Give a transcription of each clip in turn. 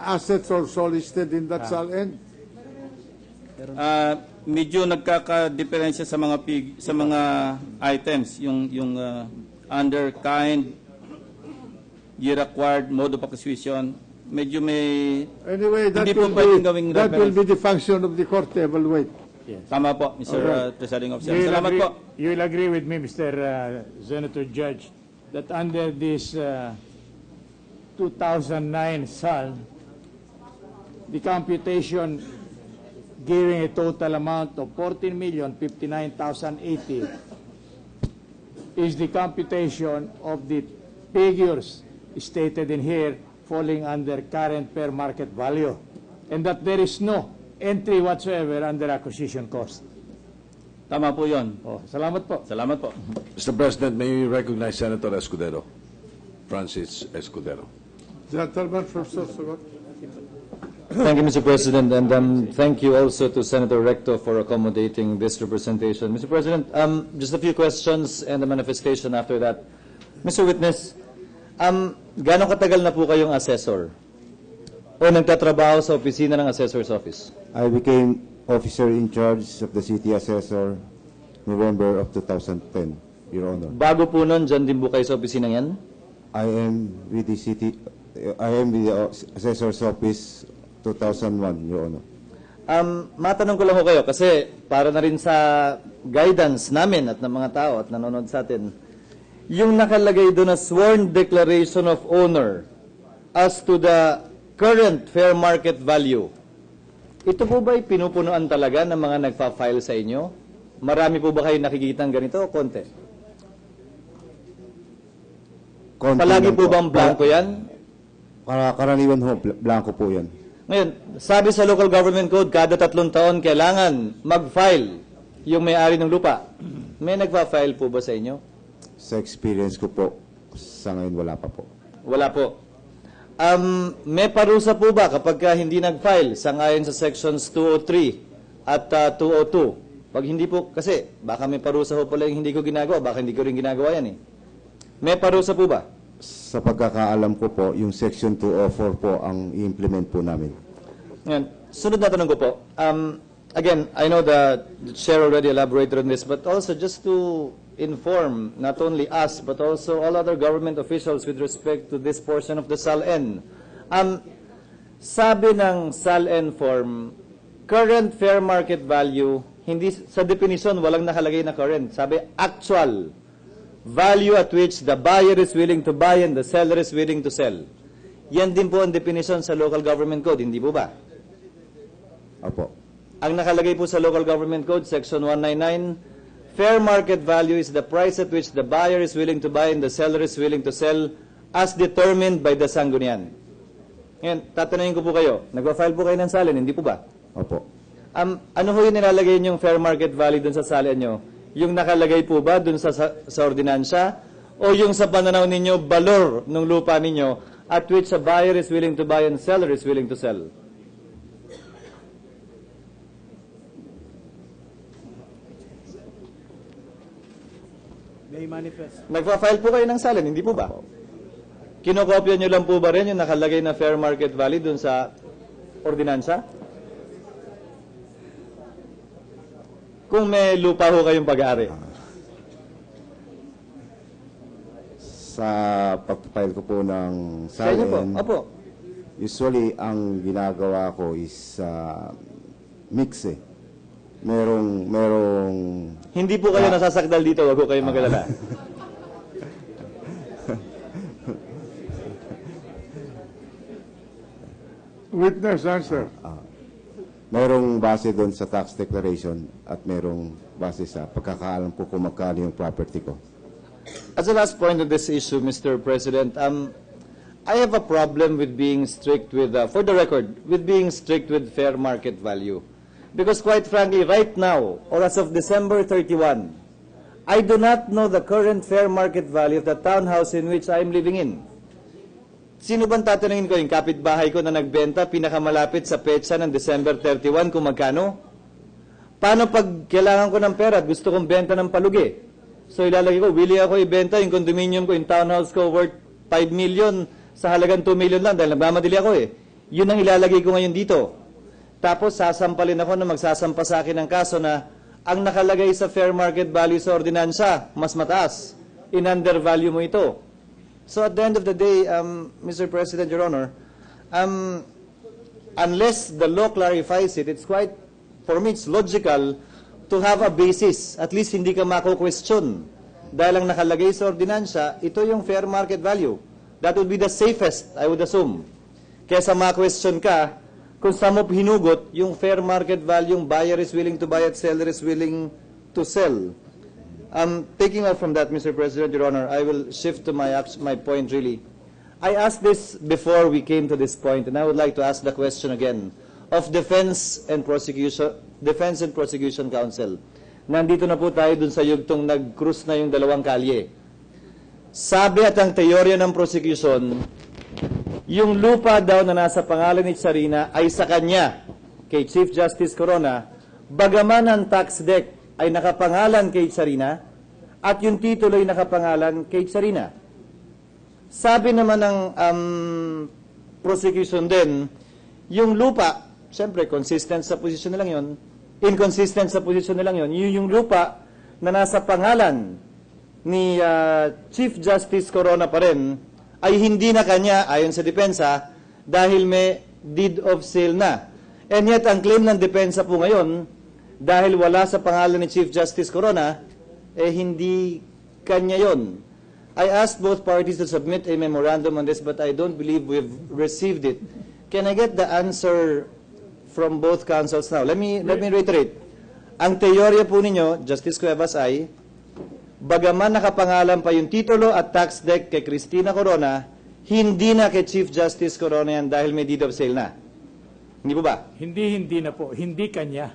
assets also listed in that SALN? Medyo nagkaka-diferensya sa mga items, yung under kind, year acquired, mode of acquisition. Medyo may Anyway, that, hindi po pwedeng gawing that will reference. be the function of the court to evaluate. Tama po, Mr. Presiding Officer. Salamat po. You will agree with me, Mr. Senator Judge, that under this 2009 SAL, the computation giving a total amount of 14,059,080 is the computation of the figures stated in here falling under current fair market value, and that there is no entry whatsoever under acquisition cost. Tama po yun. Salamat po. Salamat po. Mr. President, may we recognize Senator Escudero, Francis Escudero. Gentleman from Sorsogon. Thank you, Mr. President, and thank you also to Senator Recto for accommodating this representation. Mr. President, just a few questions and a manifestation after that. Mr. Witness, gano'ng katagal na po kayong assessor o nagtatrabaho sa opisina ng assessor's office? I became officer in charge of the city assessor November of 2010, Your Honor. Bago po nun, dyan din po kayo sa opisina yan? I am with the assessor's office 2001, Your Honor. Matanong ko lang ko kayo kasi para na rin sa guidance namin at ng mga tao at nanonood sa atin, yung nakalagay doon na sworn declaration of owner as to the current fair market value, ito po ba'y pinupunuan talaga ng mga nagpa-file sa inyo? Marami po ba kayo nakikita ng ganito o konti? Palagi po bang blanco yan? Karaniwan ho, blanco po yan. Ngayon, sabi sa local government code, kada 3 taon kailangan mag-file yung may-ari ng lupa. May nagpa-file po ba sa inyo? Sa experience ko po, sa ngayon wala pa po. Wala po. May parusa po ba kapag hindi nag-file sangayon sa sections 203 at 202? Pag hindi po, kasi baka may parusa po pala yung hindi ko ginagawa, baka hindi ko rin ginagawa yan eh. May parusa po ba? Sa pagkakaalam ko po, yung section 204 po ang i-implement po namin. Ngayon, sunod na tanong ko po. Again, I know the chair already elaborated on this, but also just to inform not only us, but also all other government officials with respect to this portion of the SALN. Sabi ng SALN form, current fair market value, hindi sa definition, walang nakalagay na current. Sabi, actual value at which the buyer is willing to buy and the seller is willing to sell. Yan din po ang definition sa local government code, hindi po ba? Opo. Ang nakalagay po sa local government code, section 199, fair market value is the price at which the buyer is willing to buy and the seller is willing to sell as determined by the sanggunian. Ngayon, tatanungin ko po kayo, nagpa-file po kayo ng SALN, hindi po ba? Opo. Ano ho yung nilalagay yung fair market value dun sa SALN nyo? Yung nakalagay po ba dun sa ordinansya? O yung sa pananaw ninyo, balor ng lupa ninyo at which a buyer is willing to buy and seller is willing to sell? May manifest. Nagpa-file po kayo ng SALN, hindi po ba? Kinokopya nyo lang po ba rin yung nakalagay na fair market value dun sa ordinansya? Kung may lupa ho kayong pag-aari. Sa pag-file ko po ng Sa inyo po? SALN, Opo. usually ang ginagawa ko is mix eh. Merong Hindi po kayo nasasakdal dito, wag ko kayong mag-alala. Witness answer. merong base doon sa tax declaration at merong base sa pagkakaalam ko kung magkano yung property ko. As a last point on this issue, Mr. President, I have a problem with being strict with, for the record, with being strict with fair market value. Because quite frankly, right now, or as of December 31, I do not know the current fair market value of the townhouse in which I am living in. Sino bang tatanungin ko? Yung kapitbahay ko na nagbenta, pinakamalapit sa petsa ng December 31, kung magkano? Paano pag kailangan ko ng pera at gusto kong benta ng palugi? So ilalagay ko, willing ako ibenta yung condominium ko, yung townhouse ko worth 5 million sa halagang 2 million lang dahil nagmamadali ako eh. Yun ang ilalagay ko ngayon dito. Tapos sasampalin ako na magsasampa sa akin ng kaso na ang nakalagay sa fair market value sa ordinansya, mas mataas. In-undervalue mo ito. So at the end of the day, Mr. President, Your Honor, unless the law clarifies it, for me, it's logical to have a basis. At least hindi ka mako-question. Dahil ang nakalagay sa ordinansya, ito yung fair market value. That would be the safest, I would assume. Kesa ma-question ka, kung saan mo hinugot, yung fair market value, yung buyer is willing to buy at seller is willing to sell. Taking off from that, Mr. President, Your Honor, I will shift to my point really. I asked this before we came to this point, and I would like to ask the question again of Defense and Prosecution Council. Nandito na po tayo dun sa yugtong nag-cruise na yung dalawang kalye. Sabi at ang teorya ng prosecution, yung lupa daw na nasa pangalan ni Tsarina ay sa kanya, kay Chief Justice Corona, bagaman ang tax deck ay nakapangalan kay Tsarina at yung titulo ay nakapangalan kay Tsarina. Sabi naman ng prosecution din, yung lupa, siyempre consistent sa posisyon nilang yon, inconsistent sa posisyon nilang yon, yung lupa na nasa pangalan ni Chief Justice Corona pa rin, ay hindi na kanya, ayon sa depensa, dahil may deed of sale na. And yet, ang claim ng depensa po ngayon, dahil wala sa pangalan ni Chief Justice Corona, hindi kanya yon. I asked both parties to submit a memorandum on this, but I don't believe we've received it. Can I get the answer from both counsels now? Let me reiterate. Ang teorya po ninyo, Justice Cuevas, ay bagaman nakapangalan pa yung titulo at tax deck kay Cristina Corona, hindi na kay Chief Justice Corona yan dahil may deed of sale na. Hindi po ba? Hindi na po. Hindi kanya.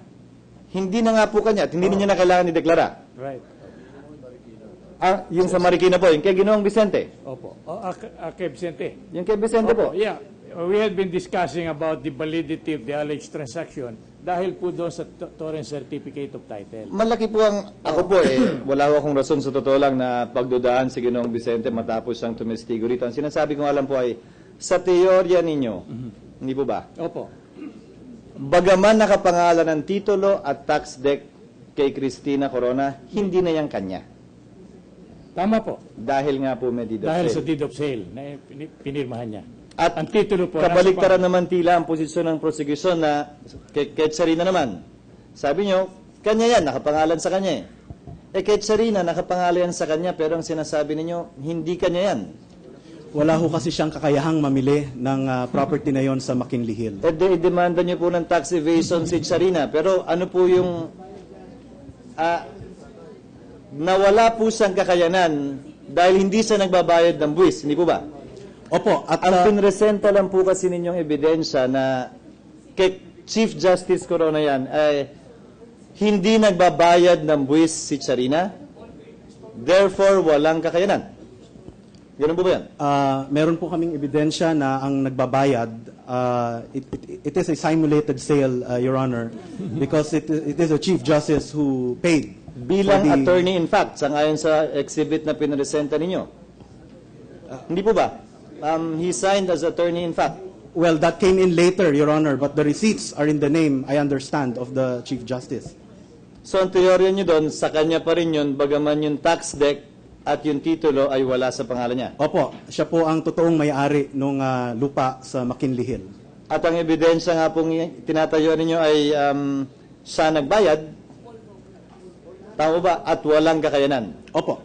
Hindi na nga po kanya at hindi niya na kailangan ideklara. Right. Yung sa Marikina po, yung kay Ginoong Vicente. Opo. Kay Vicente. Yung kay Vicente po. Yeah. We had been discussing about the validity of the alleged transaction dahil po doon sa Torrent Certificate of Title. Malaki po ang, ako po wala ko akong rason sa totoo lang na pagdudahan si Ginoong Vicente matapos siyang tumestigo rito. Ang sinasabi ko alam po ay, sa teorya ninyo, hindi po ba? Opo. Bagaman nakapangalan ng titulo at tax deck kay Cristina Corona, hindi na yan kanya. Tama po. Dahil nga po may deed of Dahil sa sale. deed of sale na pinirmahan niya. At ang titulo po, kabaliktaran naman tila ang posisyon ng prosecution na kay Tsarina naman. Sabi nyo, kanya yan, nakapangalan sa kanya kay Tsarina, nakapangalan sa kanya, pero ang sinasabi ninyo, hindi kanya yan. Wala ho kasi siyang kakayahang mamili ng property na yon sa McKinley Hill. I-demanda nyo po ng tax evasion si Tsarina, pero ano po yung nawala po siyang kakayanan dahil hindi siya nagbabayad ng buwis, hindi po ba? Opo, at Ang pinresenta lang po kasi ninyong ebidensya na kay Chief Justice Corona yan ay hindi nagbabayad ng buwis si Tsarina, therefore walang kakayanan. Ganun po ba yan? meron po kaming ebidensya na ang nagbabayad, it is a simulated sale, Your Honor, because it is a Chief Justice who paid. Bilang for the- attorney in fact, sangayon sa exhibit na pinresenta ninyo. Hindi po ba? He signed as attorney in fact. Well, that came in later, Your Honor, but the receipts are in the name, I understand, of the Chief Justice. So ang teorya nyo doon, sa kanya pa rin yun, bagaman yung tax deck at yung titulo ay wala sa pangalan niya. Opo, siya po ang totoong may-ari ng lupa sa McKinley Hill. At ang ebidensya nga pong tinatayo ninyo ay siya nagbayad, tama ba? At walang kakayanan. Opo.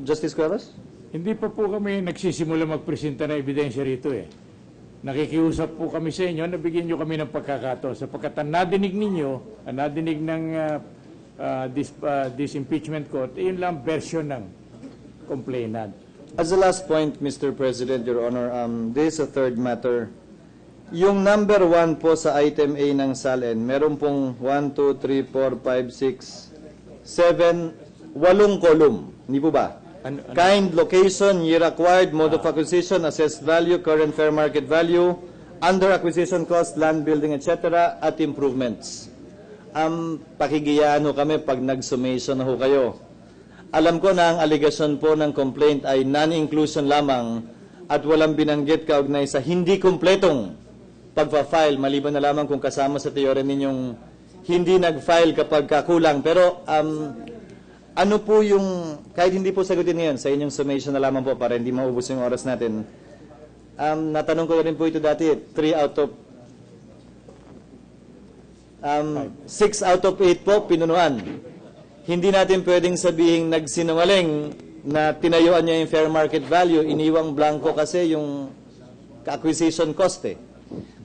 Justice Cuevas? Hindi pa po kami nagsisimula magpresenta ng ebidensya rito Nakikiusap po kami sa inyo, nabigyan nyo kami ng pagkakataon sapagkat ang nadinig ninyo, ang nadinig ng this impeachment court, yun lang version ng complainant. As the last point, Mr. President, Your Honor, this is a third matter. Yung number 1 po sa item A ng SALN, meron pong 1, 2, 3, 4, 5, 6, 7, 8 column. Hindi po ba? Kind, location, year acquired, mode of acquisition, assessed value, current fair market value, under acquisition cost, land building, etc., at improvements. Pakigiyaan ho kami pag nag-summation na ho kayo. Alam ko na ang allegation po ng complaint ay non-inclusion lamang at walang binanggit kaugnay sa hindi kumpletong pagpa-file, maliban na lamang kung kasama sa teorya ninyong hindi nag-file kapag kakulang. Pero ano po yung, kahit hindi po sagutin ngayon, sa inyong summation na lamang po para hindi maubos yung oras natin, natanong ko na rin po ito dati, 6 out of 8 po, pinunuan. Hindi natin pwedeng sabihin nagsinungaling na tinayuan niya yung fair market value, iniwang blanco kasi yung acquisition cost eh.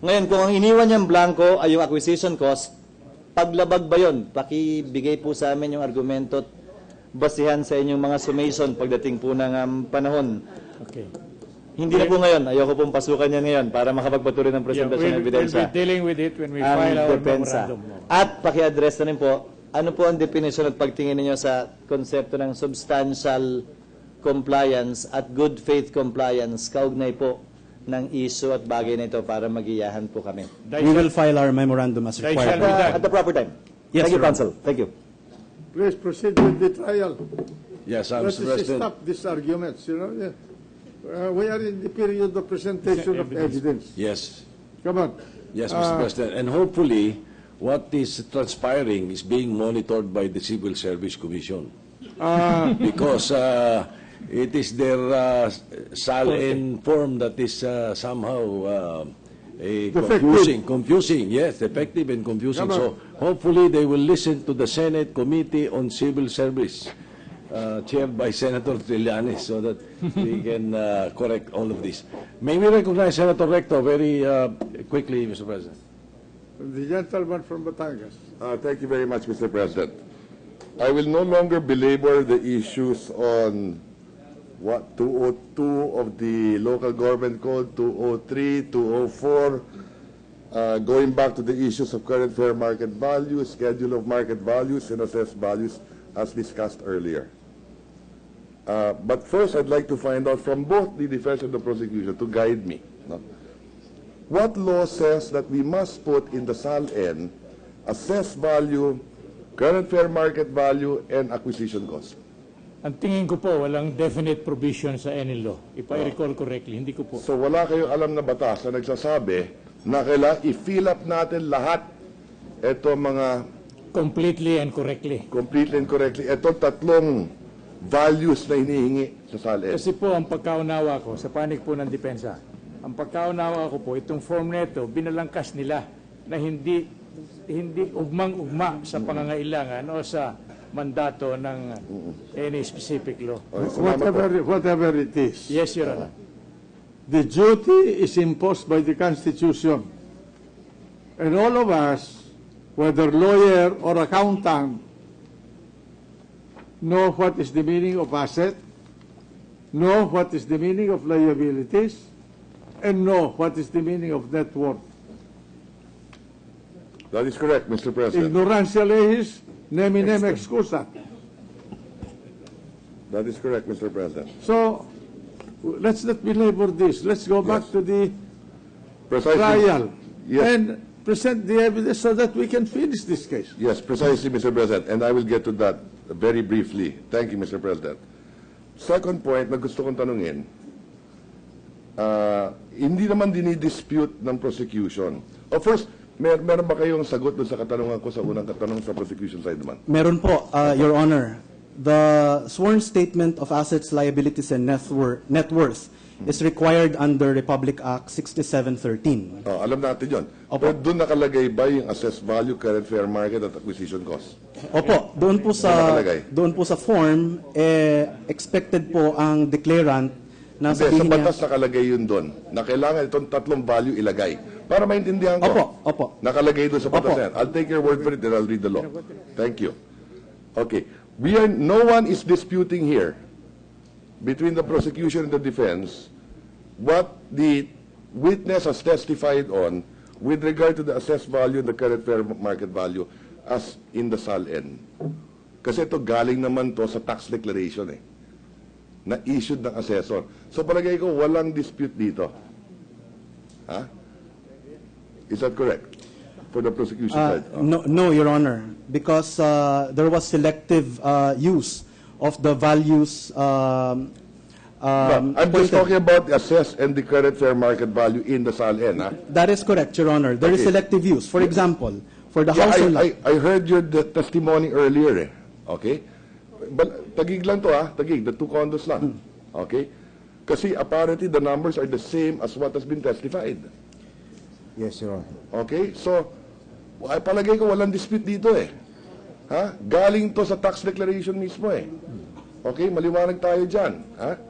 Ngayon, kung ang iniwan niyang blanco ay yung acquisition cost, paglabag ba yun? Pakibigay po sa amin yung argumento at basihan sa inyong mga summation pagdating po ng panahon. Okay. Hindi na po ngayon. Ayoko pong pasukan yan ngayon para makapagpatuloy ng presentasyon ng We'll ebidensya. be dealing with it when we Ang file our depensa. memorandum. At paki-address na rin po, ano po ang definition at pagtingin ninyo sa konsepto ng substantial compliance at good faith compliance kaugnay po ng issue at bagay na ito para magiyahan po kami. We will file our memorandum as They required. shall be done. At the proper time. Yes, Thank you, Your Honor. Counsel. Thank you. Please proceed with the trial. Yes, Let's Mr. President. stop these arguments, you know. We are in the period of presentation of evidence. Yes. Come on. Yes, Mr. President. And hopefully, what is transpiring is being monitored by the Civil Service Commission. Because it is their SALN form that is somehow confusing, yes, effective and confusing. Come on. So hopefully they will listen to the Senate Committee on Civil Service, chaired by Senator Trillanes, so that we can correct all of this. May we recognize Senator Recto very quickly, Mr. President? The gentleman from Batangas. Thank you very much, Mr. President. I will no longer belabor the issues on 202 of the Local Government Code, 203, 204, going back to the issues of current fair market value, schedule of market values, and assessed values as discussed earlier. But first, I'd like to find out from both the defense and the prosecution to guide me. No? What law says that we must put in the SALN assessed value, current fair market value, and acquisition cost? Ang tingin ko po, walang definite provision sa any law. If I recall correctly, hindi ko po. So wala kayong alam na batas na nagsasabi na kailangan i-fill up natin lahat ito mga Completely and correctly. completely and correctly, ito tatlong values na hinihingi sa SALN. Kasi po, ang pagkaunawa ko, sa panig po ng depensa, ang pagkaunawa ko po, itong form neto, binalangkas nila na hindi ugmang-ugma sa pangangailangan o sa mandato ng any specific law. Whatever it is. Yes, Your Honor. The duty is imposed by the Constitution. And all of us, whether lawyer or accountant, know what is the meaning of asset, know what is the meaning of liabilities, and know what is the meaning of net worth. That is correct, Mr. President. Ignorancia lehis, neminem excusa. That is correct, Mr. President. So, let's not belabor this. Let's go back Yes. to the Precisely. trial Yes. and present the evidence so that we can finish this case. Yes, precisely, Mr. President, and I will get to that very briefly. Thank you, Mr. President. Second point na gusto kong tanungin, hindi naman dinidispute ng prosecution. First, meron ba kayong sagot doon sa katanungan ko sa unang katanong sa prosecution side naman? Meron po, Your Honor. The sworn statement of assets, liabilities, and net worth is required under Republic Act 6713. Alam natin yun. Opo. Pero doon nakalagay ba yung assessed value, current fair market, at acquisition cost? Opo, doon po nakalagay? sa form, expected po ang declarant na Hindi, sa sabihin niya. batas nakalagay yun doon, na kailangan itong tatlong value ilagay. Para maintindihan ko. Opo. Nakalagay doon sa batas Opo. na yan. I'll take your word for it and I'll read the law. Thank you. Okay. No one is disputing here, between the prosecution and the defense, what the witness has testified on with regard to the assessed value and the current fair market value as in the SALN. Kasi ito galing naman to sa tax declaration na issued ng assessor. So palagay ko walang dispute dito. Ha? Is that correct? For the prosecution side? No, Your Honor, because there was selective use of the values I'm just appointed. talking about the assessed and the current fair market value in the SALN. That is correct, Your Honor. There is Okay. selective use. For example, for the Yeah, house or lot. I heard your testimony earlier, okay? But tagig lang to, tagig, the 2 condos lang, okay? Kasi apparently the numbers are the same as what has been testified. Yes, Your Honor. Okay? So, ay palagay ko walang dispute dito eh. Ha? Galing to sa tax declaration mismo eh. Okay? Maliwanag tayo dyan. Ha?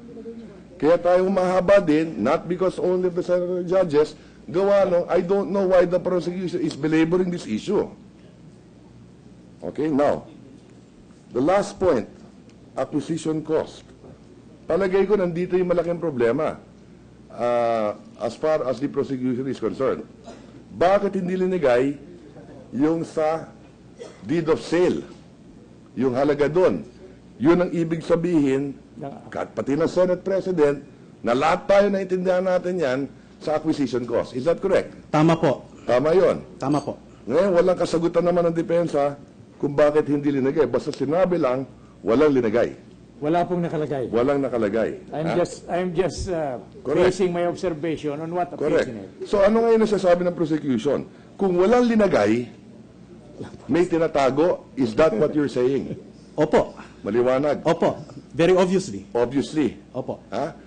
Kaya tayo mahaba din, not because only of the several judges, gawa no, I don't know why the prosecution is belaboring this issue. Okay? Now, the last point, acquisition cost. Palagay ko nandito yung malaking problema as far as the prosecution is concerned. Bakit hindi linigay yung sa deed of sale? Yung halaga doon. Yun ang ibig sabihin, pati ng Senate President, na lahat tayo naintindihan natin yan sa acquisition cost. Is that correct? Tama po. Tama yon. Tama po. Ngayon, walang kasagutan naman ng depensa kung bakit hindi linagay. Basta sinabi lang, walang linagay. Wala pong nakalagay. Walang nakalagay. I'm just Correct. basing my observation on what appears Correct. in it. So ano ngayon nasasabi ng prosecution? Kung walang linagay, may tinatago, is that what you're saying? Opo. Maliwanag. Opo. Very obviously. Obviously. Opo. Ha?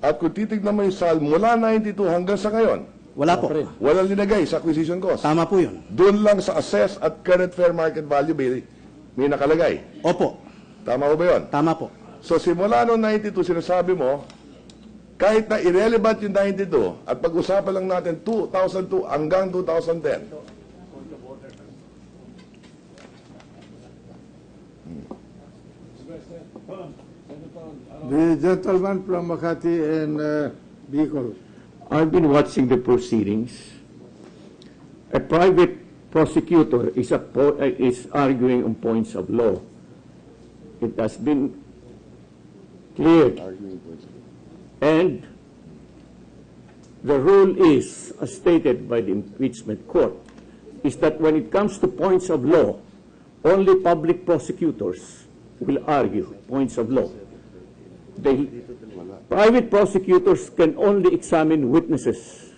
At kung titignan mo yung SAL, mula 92 hanggang sa ngayon, Wala po. walang linagay sa acquisition cost. Tama po yun. Doon lang sa assess at current fair market value may nakalagay. Opo. Tama ba yun? Tama po. So simula noong 92, sinasabi mo, kahit na irrelevant yung 92, at pag-usapan lang natin 2002 hanggang 2010. The gentleman from Makati and Bicol. I've been watching the proceedings. A private prosecutor is arguing on points of law. It has been cleared. And the rule is, as stated by the impeachment court, is that when it comes to points of law, only public prosecutors will argue points of law. The private prosecutors can only examine witnesses.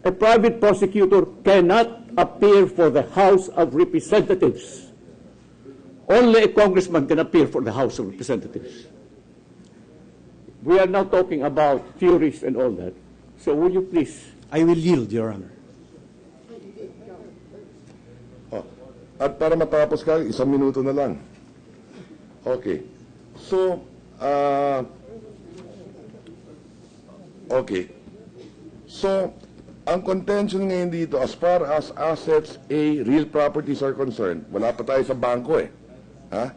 A private prosecutor cannot appear for the House of Representatives. Only a congressman can appear for the House of Representatives. We are now talking about theories and all that. So will you please? I will yield, Your Honor. At para matapos ka, 1 minuto na lang. Okay. So, okay. So, ang contention ngayon dito, as far as assets, real properties are concerned, wala pa tayo sa bangko eh. Ha?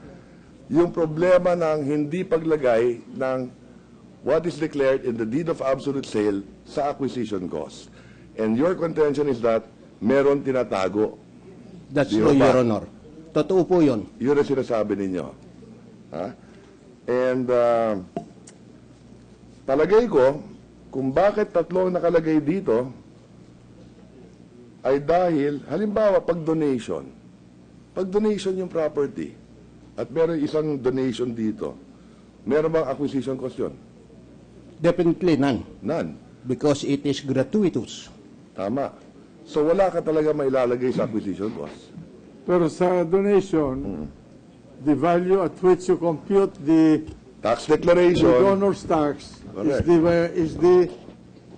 Yung problema ng hindi paglagay ng what is declared in the deed of absolute sale sa acquisition cost. And your contention is that meron tinatago. That's Di true, ba? Your Honor. Totoo po yun. Yun ang sinasabi ninyo. Ha? And palagay ko, kung bakit 3 nakalagay dito, ay dahil, halimbawa, pag donation yung property, at meron isang donation dito, meron bang acquisition cost yun? Definitely none. None. Because it is gratuitous. Tama. So wala ka talaga mailalagay sa acquisition cost. Pero sa donation, the value at which you compute the Tax declaration. donor's tax Correct. is the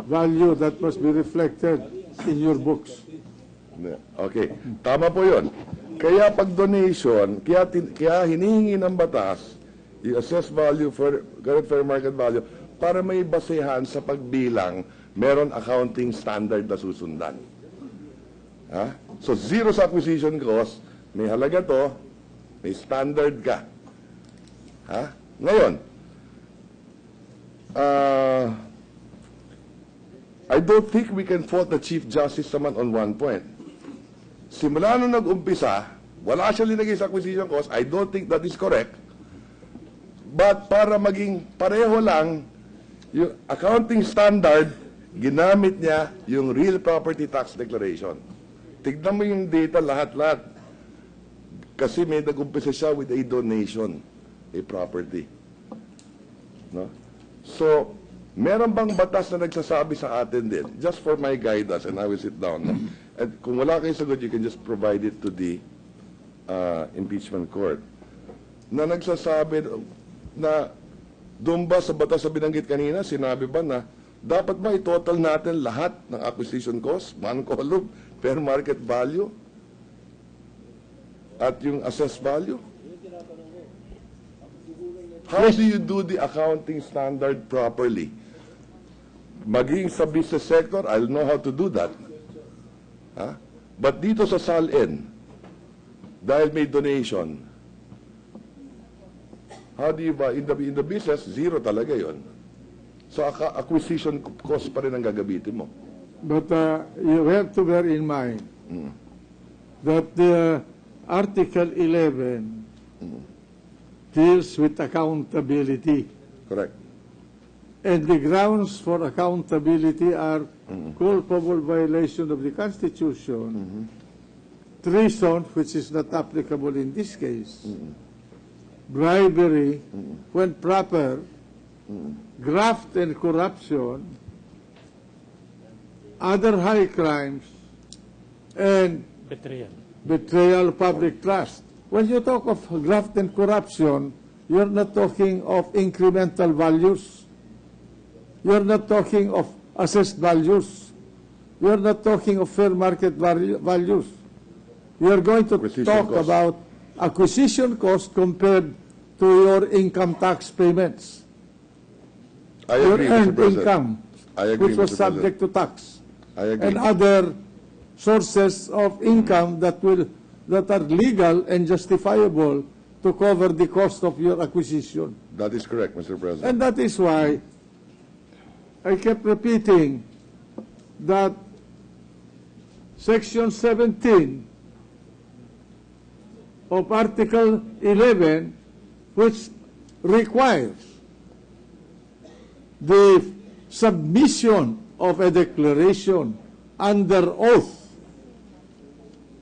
value that must be reflected in your books. Okay. Tama po yun. Kaya pag donation, kaya hinihingi ng batas, yung assessed value for current fair market value, para may basehan sa pagbilang, meron accounting standard na susundan. Ha? So, zero sa acquisition cost, may halaga to, may standard ka. Ha? Ngayon, I don't think we can fault the Chief Justice naman on one point. Simula nung nag-umpisa, wala siya linagay sa acquisition cost. I don't think that is correct. But para maging pareho lang, yung accounting standard, ginamit niya yung real property tax declaration. Tignan mo yung data lahat-lahat. Kasi may nag-umpisa siya with a donation, a property. No? So, meron bang batas na nagsasabi sa atin din, just for my guidance, and I will sit down. No? And kung wala kayong sagot, you can just provide it to the impeachment court. Na nagsasabi na doon ba sa batas na binanggit kanina, sinabi ba na dapat ba i-total natin lahat ng acquisition cost, man-column, fair market value, at yung assessed value? How do you do the accounting standard properly? Maging sa business sector, I'll know how to do that. But dito sa SALN, dahil may donation, how do you buy? In the business, zero talaga yon. So acquisition cost pa rin ang gagabitin mo. But you have to bear in mind that the Article 11 deals with accountability. Correct. And the grounds for accountability are culpable violation of the Constitution, treason, which is not applicable in this case, bribery, when proper, graft and corruption, other high crimes, and betrayal of public trust. When you talk of graft and corruption, you're not talking of incremental values. You're not talking of assessed values. You're not talking of fair market values. You're going to talk about acquisition cost compared to your income tax payments. I Your agree, Mr. earned President. income, I agree, which was Mr. subject to tax. I agree. And other sources of income that are legal and justifiable to cover the cost of your acquisition. That is correct, Mr. President. And that is why I kept repeating that Section 17 of Article 11, which requires the submission of a declaration under oath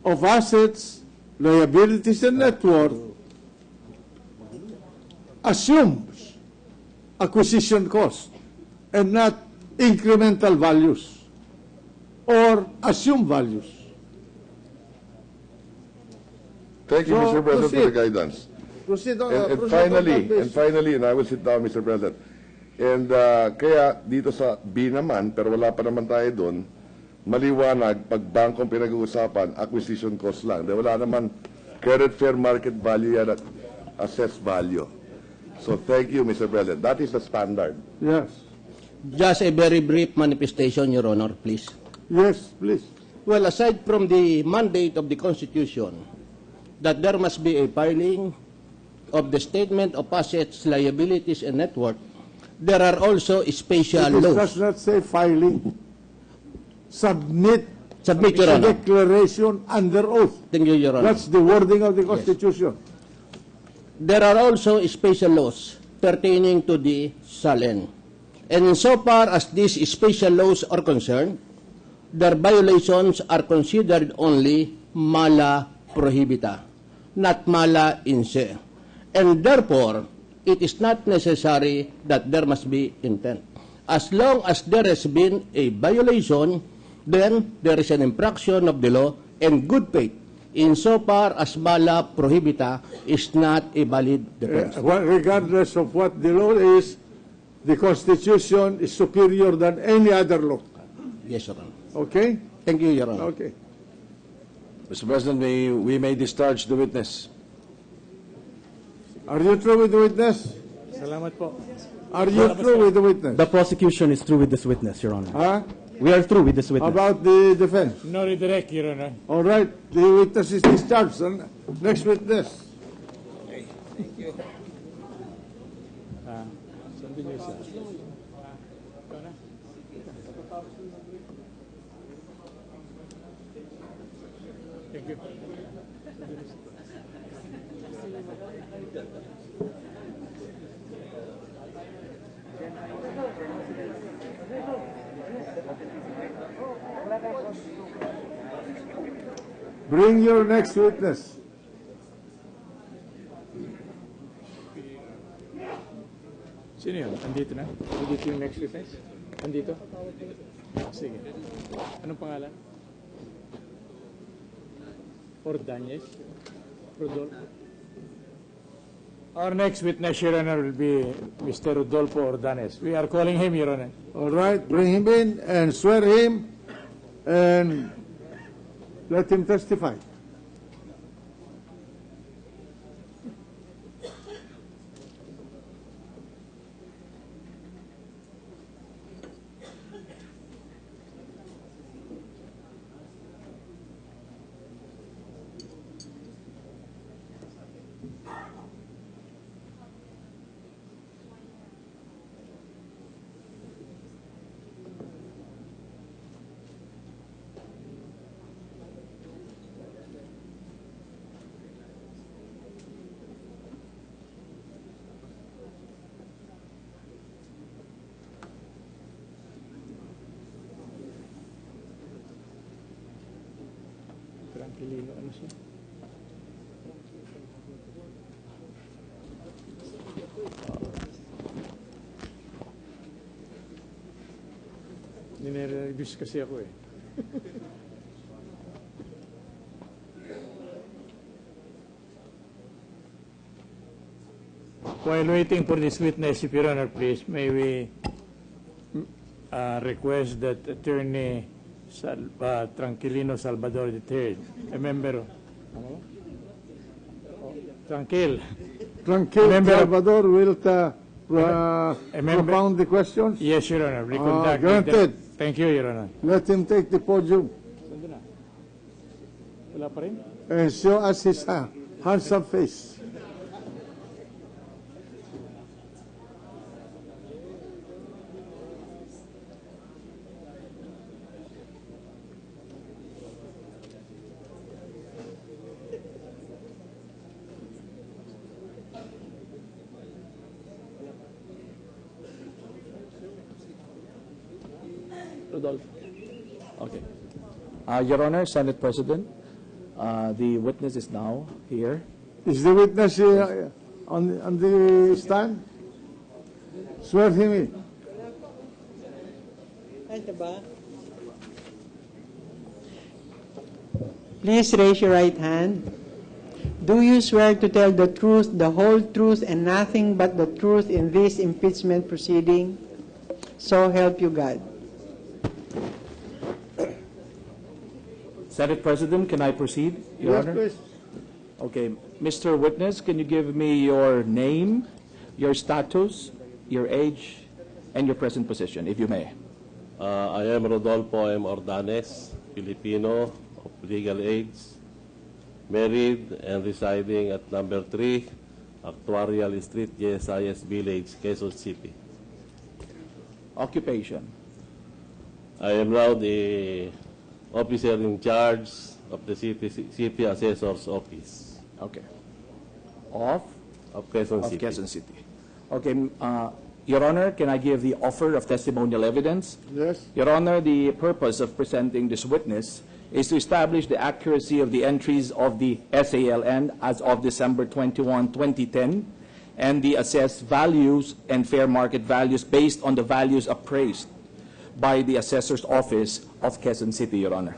of assets, liabilities, and net worth, assumes acquisition cost and not incremental values or assumed values. Thank you, So, Mr. President, for the proceed. guidance. Proceed on, And proceed on that basis. finally, and I will sit down, Mr. President. And kaya dito sa B naman, pero wala pa naman tayo doon, maliwanag, pag bangkong pinag-uusapan, acquisition cost lang. Dahil wala naman current fair market value yan at assessed value. So thank you, Mr. President. That is the standard. Yes. Just a very brief manifestation, Your Honor, please. Yes, please. Well, aside from the mandate of the Constitution that there must be a filing of the statement of assets, liabilities, and net worth, there are also special It laws. does not say filing. Submit Your a Honor. declaration under oath. Thank you, Your Honor. That's the wording of the Constitution. There are also special laws pertaining to the SALN. And insofar as these special laws are concerned, their violations are considered only mala prohibita, not mala in se. And therefore, it is not necessary that there must be intent. As long as there has been a violation, then there is an infraction of the law and good faith, insofar as mala prohibita is not a valid defense. Regardless of what the law is, the Constitution is superior than any other law. Yes, Your Honor. Okay? Thank you, Your Honor. Okay. Mr. President, we may discharge the witness. Are you through with the witness? Salamat po. Are you through with the witness? The prosecution is through with this witness, Your Honor. Huh? We are through with this witness. About the defense? No redirect, Your Honor. All right. The witness is discharged. Next witness. Bring your next witness. Sino yun? Andito na? Andito yung next witness? Andito? Sige. Anong pangalan? Ordonez? Rodolfo? Our next witness, Your Honor, will be Mr. Rodolfo Ordonez. We are calling him, Your Honor. All right, bring him in and swear him and let him testify. Tranquilino, ano siya? Nire-reviews kasi ako eh. While waiting for this witness, if Your Honor, please, may we request that Attorney Tranquilino Salvador III, a member, Tranquil member of- Salvador will member- propound the questions. Yes, Your Honor. We conduct granted. Thank you, Your Honor. Let him take the podium Saan na? Wala pa rin? and show us his handsome face. Rodolfo. Okay. Your Honor, Senate President, the witness is now here. Is the witness on the stand? Swear him in. Please raise your right hand. Do you swear to tell the truth, the whole truth, and nothing but the truth in this impeachment proceeding? So help you God. Senate President, can I proceed, Your Yes, Honor? please. Okay. Mr. Witness, can you give me your name, your status, your age, and your present position, if you may? I am Rodolfo M. Ordonez, Filipino, of legal age, married and residing at number 3, Actuarial Street, JSIS Village, Quezon City. Occupation? I am now the officer in charge of the City Assessor's Office. Okay. Of Quezon City. Quezon City. Okay. Your Honor, can I give the offer of testimonial evidence? Yes. Your Honor, the purpose of presenting this witness is to establish the accuracy of the entries of the SALN as of December 21, 2010, and the assessed values and fair market values based on the values appraised by the Assessor's Office of Quezon City, Your Honor.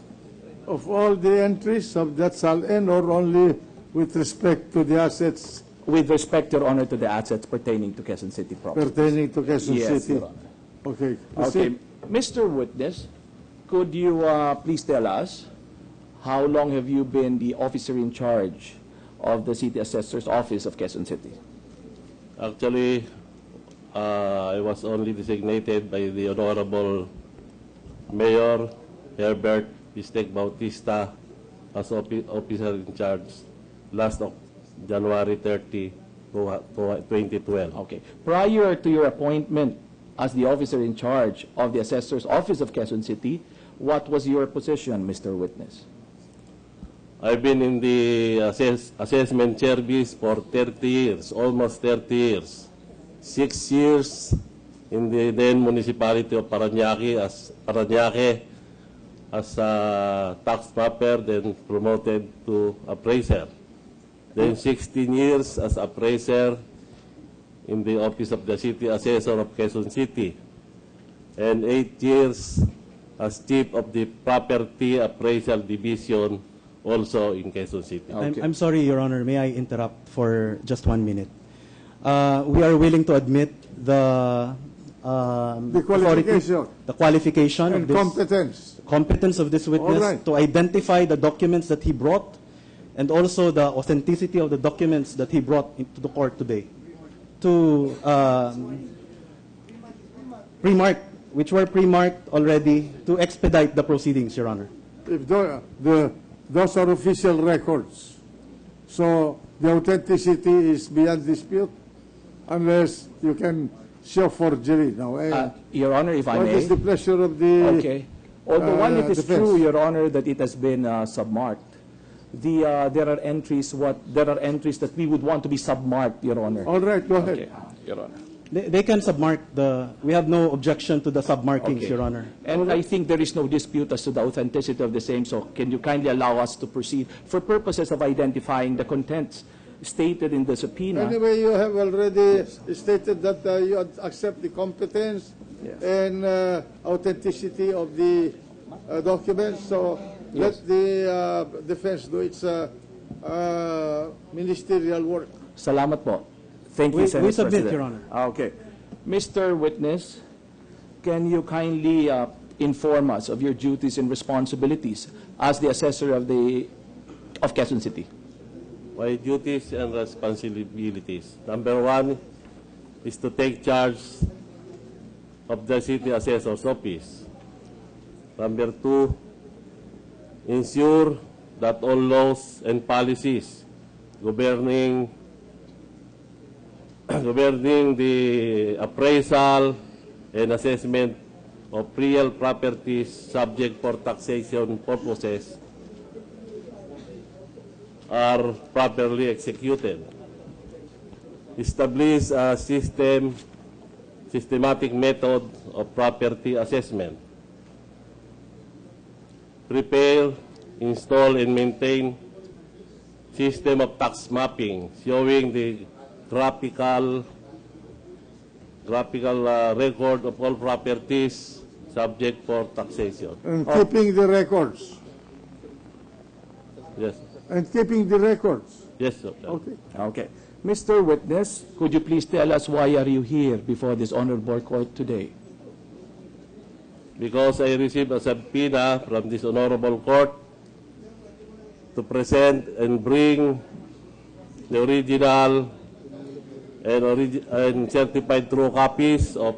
Of all the entries of that SALN or only with respect to the assets With respect, Your Honor, to the assets pertaining to Quezon City property. pertaining to Quezon Yes, City? Your Honor. Okay. Okay. proceed. Mr. Witness, could you please tell us how long have you been the officer in charge of the City Assessor's Office of Quezon City? Actually, I was only designated by the Honorable Mayor Herbert Bistec Bautista as officer in charge last of January 30, 2012. Okay. Prior to your appointment as the officer in charge of the Assessor's Office of Quezon City, what was your position, Mr. Witness? I've been in the assessment service for 30 years, almost 30 years. 6 years in the then municipality of Parañaque as a tax mapper, then promoted to appraiser. Then 16 years as appraiser in the Office of the City Assessor of Quezon City, and 8 years as Chief of the Property Appraisal Division, also in Quezon City. I'm sorry, Your Honor, may I interrupt for just 1 minute? We are willing to admit the qualification. the qualification And of this competence of this witness All right. to identify the documents that he brought, and also the authenticity of the documents that he brought into the court today, to which were pre-marked already, to expedite the proceedings, Your Honor. If those are official records, so the authenticity is beyond dispute, unless you can show forgery. Now, Your Honor, if I what may. is the pleasure of the Okay. Although while it is defense? true, Your Honor, that it has been submarked, there are entries that we would want to be submarked, Your Honor. All right, go ahead. Okay, Your Honor. They can submark we have no objection to the submarkings, Okay. Your Honor. And I think there is no dispute as to the authenticity of the same, so can you kindly allow us to proceed for purposes of identifying the contents stated in the subpoena? Anyway, you have already stated that you accept the competence and authenticity of the documents, so let the defense do its ministerial work. Salamat po. Thank you, We Senate submit, President. Your Honor. Okay. Mr. Witness, can you kindly inform us of your duties and responsibilities as the assessor of Quezon City? My duties and responsibilities. Number 1 is to take charge of the City Assessor's Office. Number 2, ensure that all laws and policies governing the appraisal and assessment of real properties subject for taxation purposes are properly executed. Establish a systematic method of property assessment. Prepare, install, and maintain system of tax mapping showing the graphical record of all properties subject for taxation. And keeping the records. Yes. And keeping the records. Yes, sir. Okay. Okay. Mr. Witness, could you please tell us why are you here before this honorable court today? Because I received a subpoena from this honorable court to present and bring the original and certified true copies of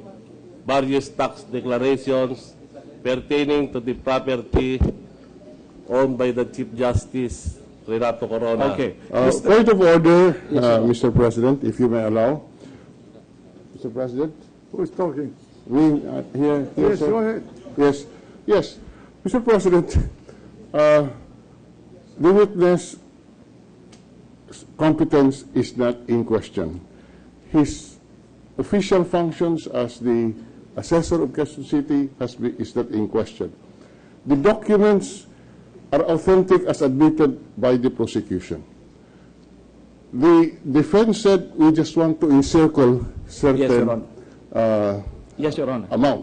various tax declarations pertaining to the property owned by the Chief Justice Renato Corona. Okay. Point of order, Mr. President, if you may allow. Mr. President? Who is talking? Here, Yes, sir. go ahead. Yes. Mr. President, the witness' competence is not in question. His official functions as the assessor of Quezon City is not in question. The documents are authentic as admitted by the prosecution. The defense said we just want to encircle certain Yes, Your Honor. amounts.